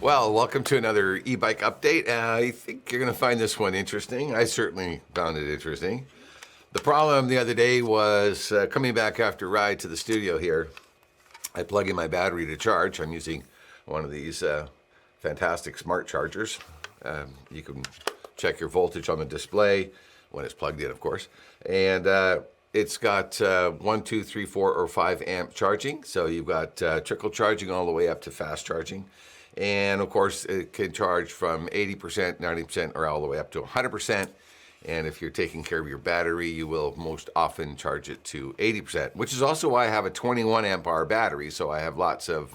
Well, welcome to another e-bike update. I think you're going to find this one interesting. I certainly found it interesting. The problem the other day was coming back after a ride to the studio here. I plug in my battery to charge. I'm using one of these fantastic smart chargers. You can check your voltage on the display when it's plugged in, of course. And it's got 1, 2, 3, 4, or 5 amp charging. So you've got trickle charging all the way up to fast charging. And of course, it can charge from 80%, 90%, or all the way up to 100%. And if you're taking care of your battery, you will most often charge it to 80%, which is also why I have a 21 amp hour battery. So I have lots of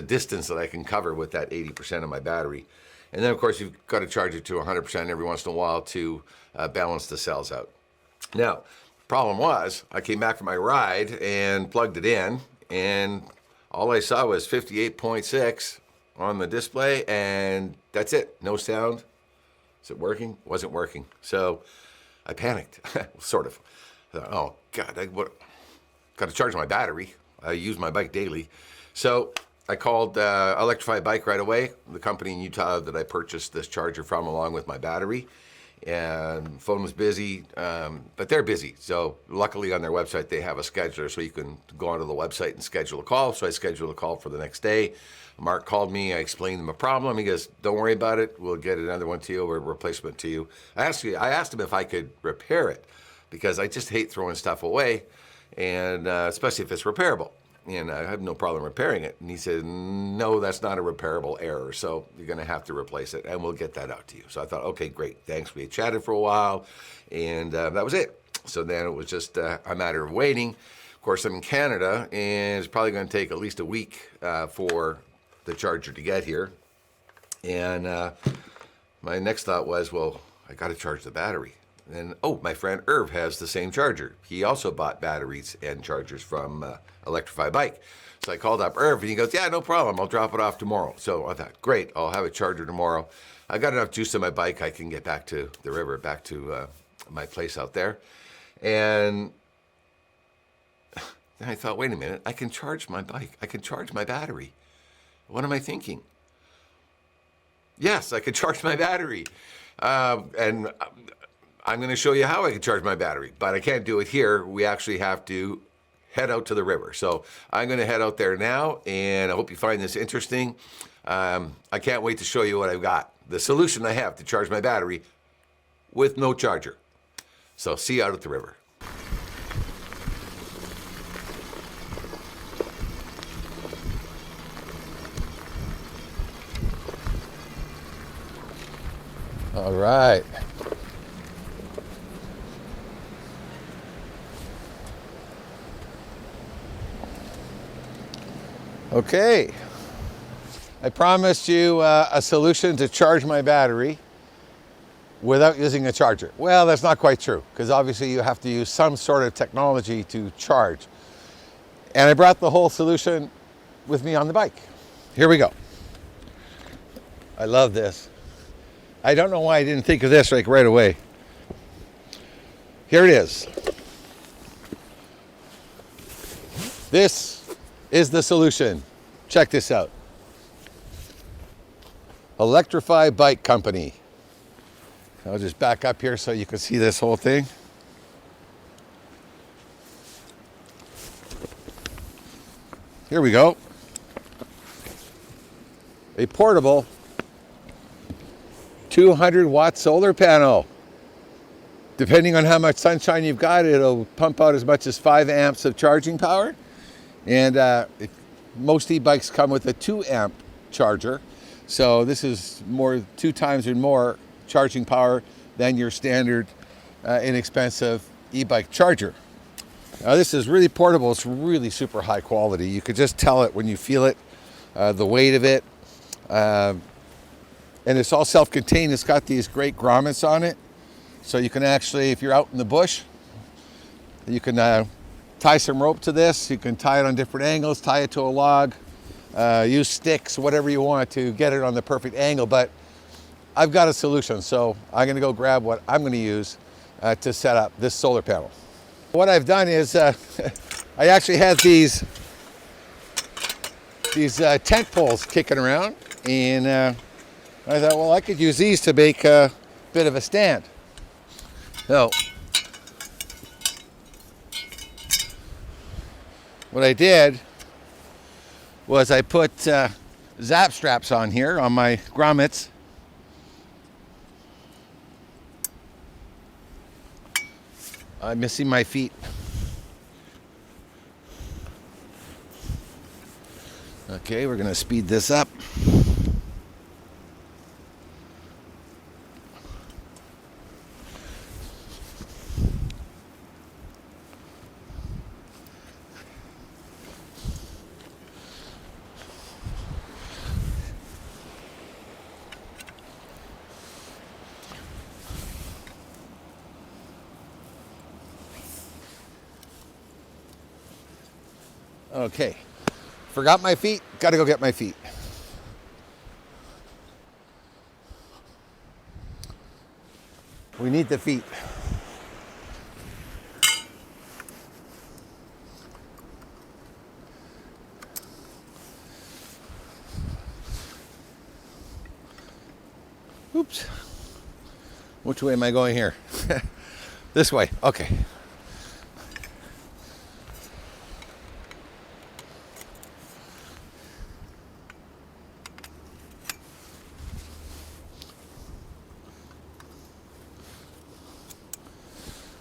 distance that I can cover with that 80% of my battery. And then of course, you've got to charge it to 100% every once in a while to balance the cells out. Now, problem was, I came back from my ride and plugged it in, and all I saw was 58.6 on the display, and that's it. No sound. Is it working? Wasn't working. So I panicked, sort of. I thought, oh God, got to charge my battery. I use my bike daily. So I called Electrify Bike right away, the company in Utah that I purchased this charger from, along with my battery. And phone was busy, but they're busy. So luckily on their website, they have a scheduler, so you can go onto the website and schedule a call. So I scheduled a call for the next day. Mark called me, I explained him a problem. He goes, don't worry about it. We'll get another one to you, or a replacement to you. I asked him if I could repair it, because I just hate throwing stuff away, and especially if it's repairable. And I have no problem repairing it. And he said, no, that's not a repairable error, so you're going to have to replace it, and we'll get that out to you. So I thought, okay, great, thanks. We chatted for a while, and that was it. So then it was just a matter of waiting. Of course, I'm in Canada, and it's probably going to take at least a week for the charger to get here. And my next thought was, well, I got to charge the battery. And oh, my friend Irv has the same charger. He also bought batteries and chargers from Electrify Bike. So I called up Irv, and he goes, yeah, no problem. I'll drop it off tomorrow. So I thought, great, I'll have a charger tomorrow. I got enough juice on my bike. I can get back to the river, back to my place out there. And then I thought, wait a minute, I can charge my bike. I can charge my battery. What am I thinking? Yes, I can charge my battery. And I'm going to show you how I can charge my battery, but I can't do it here. We actually have to head out to the river. So I'm going to head out there now, and I hope you find this interesting. I can't wait to show you what I've got, the solution I have to charge my battery with no charger. So see you out at the river. All right. Okay. I promised you a solution to charge my battery without using a charger. Well, that's not quite true, because obviously you have to use some sort of technology to charge. And I brought the whole solution with me on the bike. Here we go. I love this. I don't know why I didn't think of this like right away. Here it is. This is the solution. Check this out. Electrify Bike Company. I'll just back up here so you can see this whole thing. Here we go. A portable 200 watt solar panel. Depending on how much sunshine you've got, it'll pump out as much as 5 amps of charging power. And most e-bikes come with a 2 amp charger. So this is 2 times or more charging power than your standard inexpensive e-bike charger. Now this is really portable. It's really super high quality. You could just tell it when you feel it, the weight of it. And it's all self-contained. It's got these great grommets on it. So you can actually, if you're out in the bush, you can tie some rope to this. You can tie it on different angles, tie it to a log, use sticks, whatever you want to get it on the perfect angle. But I've got a solution. So I'm going to go grab what I'm going to use to set up this solar panel. What I've done is I actually had these tent poles kicking around. And I thought, well, I could use these to make a bit of a stand. So what I did was I put zap straps on here on my grommets. I'm missing my feet. Okay, we're gonna speed this up. Okay, forgot my feet, gotta go get my feet. We need the feet. Oops. Which way am I going here? This way, okay.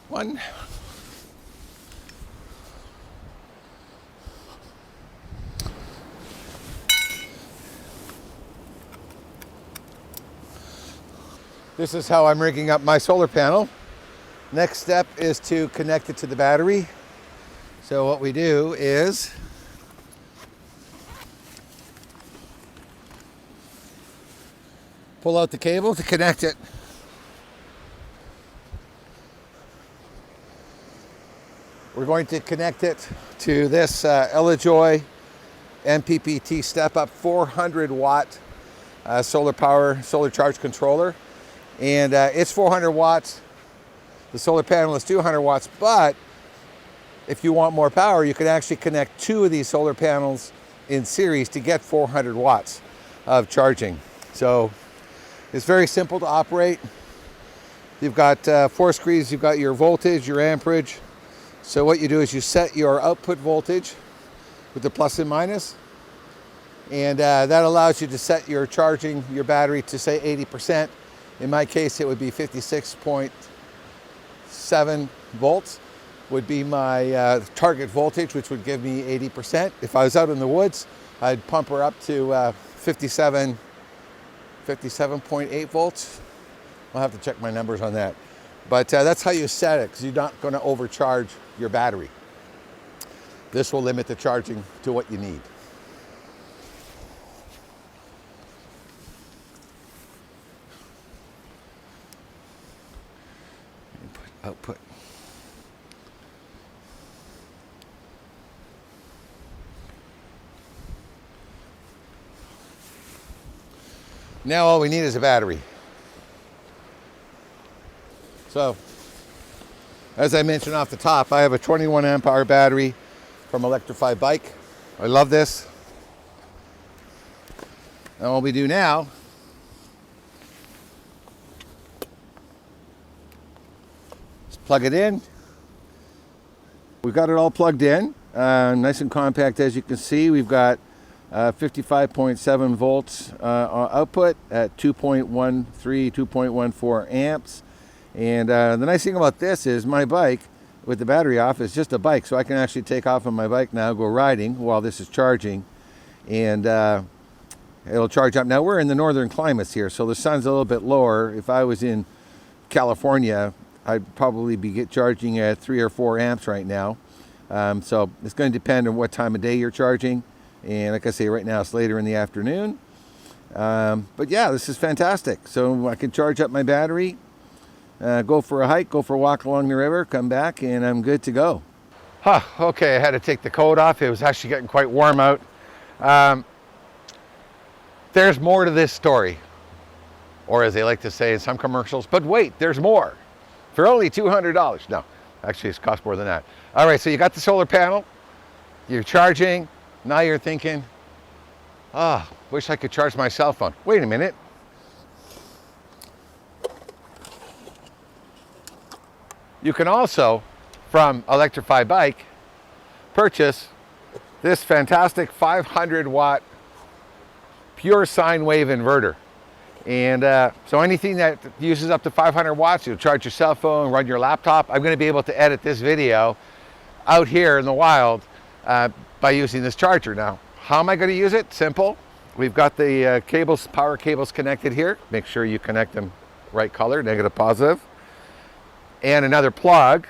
One. This is how I'm rigging up my solar panel. Next step is to connect it to the battery. So what we do is pull out the cable to connect it. We're going to connect it to this Ellajoy MPPT step up 400 watt solar power, solar charge controller. And it's 400 watts. The solar panel is 200 watts, but if you want more power, you can actually connect 2 of these solar panels in series to get 400 watts of charging. So it's very simple to operate. You've got 4 screens, you've got your voltage, your amperage. So what you do is you set your output voltage with the plus and minus, and that allows you to set your charging your battery to say 80%. In my case, it would be 56.7 volts would be my target voltage, which would give me 80%. If I was out in the woods, I'd pump her up to 57.8 volts. I'll have to check my numbers on that. But that's how you set it, because you're not going to overcharge your battery. This will limit the charging to what you need. Output. Now all we need is a battery. So, as I mentioned off the top, I have a 21 amp hour battery from Electrify Bike. I love this. And what we do now is plug it in. We've got it all plugged in, nice and compact. As you can see, we've got 55.7 volts output at 2.13, 2.14 amps. And the nice thing about this is my bike with the battery off is just a bike, so I can actually take off on my bike now, go riding while this is charging, and it'll charge up. Now we're in the northern climates here, so the sun's a little bit lower. If I was in California, I'd probably be charging at 3 or 4 amps right now. So it's going to depend on what time of day you're charging, and like I say, right now it's later in the afternoon. But yeah, this is fantastic. So I can charge up my battery, go for a hike, go for a walk along the river, come back, and I'm good to go. Okay, I had to take the coat off. It was actually getting quite warm out. There's more to this story, or as they like to say in some commercials, but wait, there's more. For only $200. No, actually it's cost more than that. All right, so you got the solar panel, you're charging, now you're thinking, Ah, wish I could charge my cell phone. Wait a minute. You can also, from Electrify Bike, purchase this fantastic 500 watt pure sine wave inverter. And so anything that uses up to 500 watts, you'll charge your cell phone, run your laptop. I'm going to be able to edit this video out here in the wild by using this charger. Now, how am I going to use it? Simple. We've got the cables, power cables connected here. Make sure you connect them right color, negative, positive. And another plug.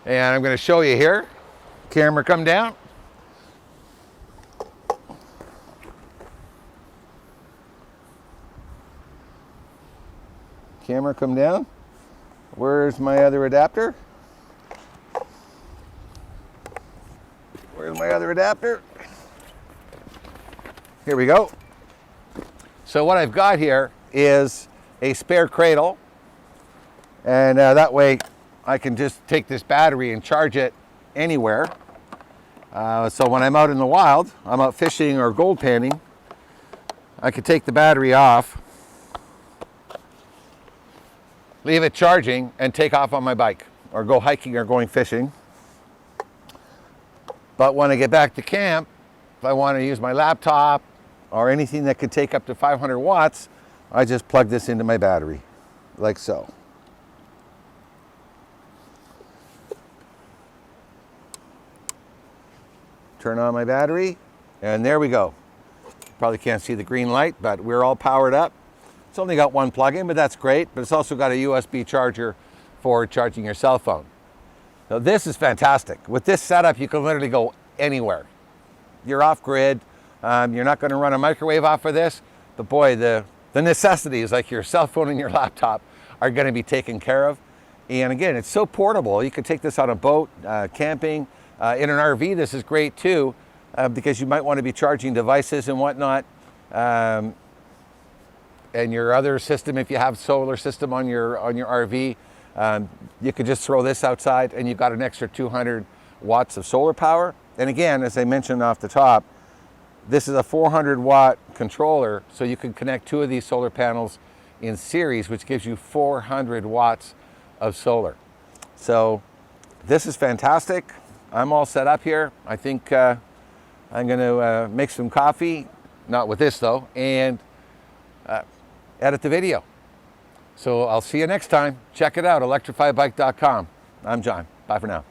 And I'm going to show you here. Camera, come down. Camera, come down. Where's my other adapter? Where's my other adapter? Here we go. So what I've got here is a spare cradle, and that way I can just take this battery and charge it anywhere. So when I'm out in the wild, I'm out fishing or gold panning, I could take the battery off, leave it charging, and take off on my bike or go hiking or going fishing. But when I get back to camp, if I want to use my laptop or anything that could take up to 500 watts, I just plug this into my battery, like so. Turn on my battery, and there we go. Probably can't see the green light, but we're all powered up. It's only got one plug-in, but that's great. But it's also got a USB charger for charging your cell phone. Now this is fantastic. With this setup, you can literally go anywhere. You're off-grid. You're not going to run a microwave off of this, but boy, the necessities like your cell phone and your laptop are going to be taken care of. And again, it's so portable. You can take this on a boat, camping, in an RV. This is great too, because you might want to be charging devices and whatnot. And your other system, if you have solar system on your RV, you could just throw this outside and you've got an extra 200 watts of solar power. And again, as I mentioned off the top, this is a 400 watt controller, so you can connect two of these solar panels in series, which gives you 400 watts of solar. So this is fantastic. I'm all set up here. I think I'm going to make some coffee, not with this though, and edit the video. So I'll see you next time. Check it out, electrifybike.com. I'm John. Bye for now.